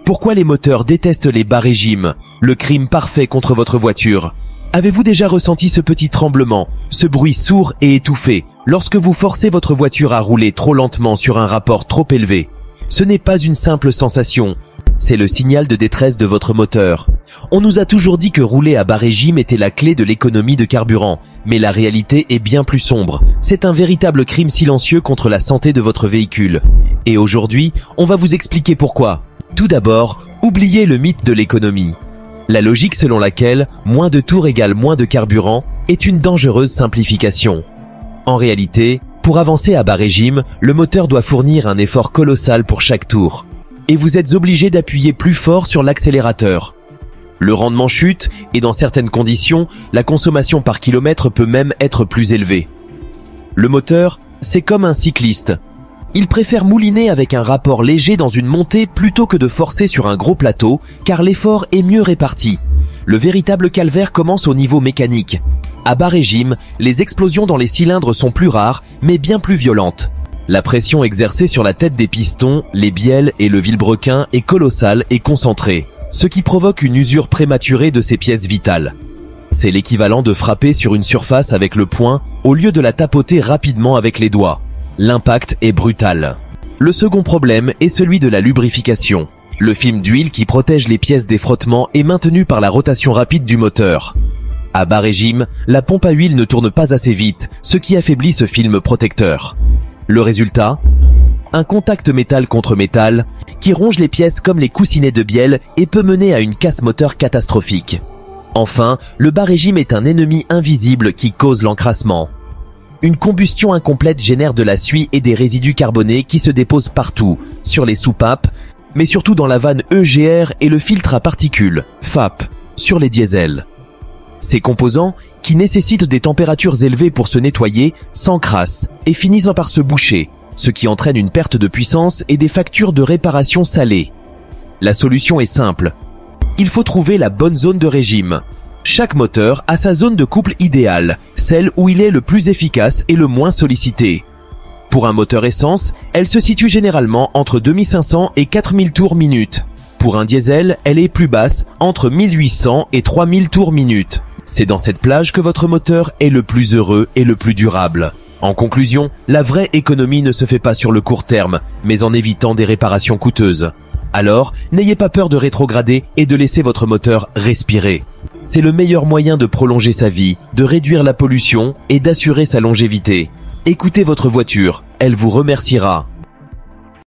Pourquoi les moteurs détestent les bas régimes, le crime parfait contre votre voiture? Avez-vous déjà ressenti ce petit tremblement, ce bruit sourd et étouffé, lorsque vous forcez votre voiture à rouler trop lentement sur un rapport trop élevé? Ce n'est pas une simple sensation, c'est le signal de détresse de votre moteur. On nous a toujours dit que rouler à bas régime était la clé de l'économie de carburant, mais la réalité est bien plus sombre. C'est un véritable crime silencieux contre la santé de votre véhicule. Et aujourd'hui, on va vous expliquer pourquoi. Tout d'abord, oubliez le mythe de l'économie. La logique selon laquelle moins de tours égale moins de carburant est une dangereuse simplification. En réalité, pour avancer à bas régime, le moteur doit fournir un effort colossal pour chaque tour. Et vous êtes obligé d'appuyer plus fort sur l'accélérateur. Le rendement chute et dans certaines conditions, la consommation par kilomètre peut même être plus élevée. Le moteur, c'est comme un cycliste. Il préfère mouliner avec un rapport léger dans une montée plutôt que de forcer sur un gros plateau, car l'effort est mieux réparti. Le véritable calvaire commence au niveau mécanique. À bas régime, les explosions dans les cylindres sont plus rares, mais bien plus violentes. La pression exercée sur la tête des pistons, les bielles et le vilebrequin est colossale et concentrée, ce qui provoque une usure prématurée de ces pièces vitales. C'est l'équivalent de frapper sur une surface avec le poing au lieu de la tapoter rapidement avec les doigts. L'impact est brutal. Le second problème est celui de la lubrification. Le film d'huile qui protège les pièces des frottements est maintenu par la rotation rapide du moteur. À bas régime, la pompe à huile ne tourne pas assez vite, ce qui affaiblit ce film protecteur. Le résultat? Un contact métal contre métal qui ronge les pièces comme les coussinets de bielle et peut mener à une casse moteur catastrophique. Enfin, le bas régime est un ennemi invisible qui cause l'encrassement. Une combustion incomplète génère de la suie et des résidus carbonés qui se déposent partout, sur les soupapes, mais surtout dans la vanne EGR et le filtre à particules, FAP, sur les diesels. Ces composants, qui nécessitent des températures élevées pour se nettoyer, s'encrassent et finissent par se boucher, ce qui entraîne une perte de puissance et des factures de réparation salées. La solution est simple. Il faut trouver la bonne zone de régime. Chaque moteur a sa zone de couple idéale, celle où il est le plus efficace et le moins sollicité. Pour un moteur essence, elle se situe généralement entre 2500 et 4000 tours minute. Pour un diesel, elle est plus basse, entre 1800 et 3000 tours minute. C'est dans cette plage que votre moteur est le plus heureux et le plus durable. En conclusion, la vraie économie ne se fait pas sur le court terme, mais en évitant des réparations coûteuses. Alors, n'ayez pas peur de rétrograder et de laisser votre moteur respirer. C'est le meilleur moyen de prolonger sa vie, de réduire la pollution et d'assurer sa longévité. Écoutez votre voiture, elle vous remerciera.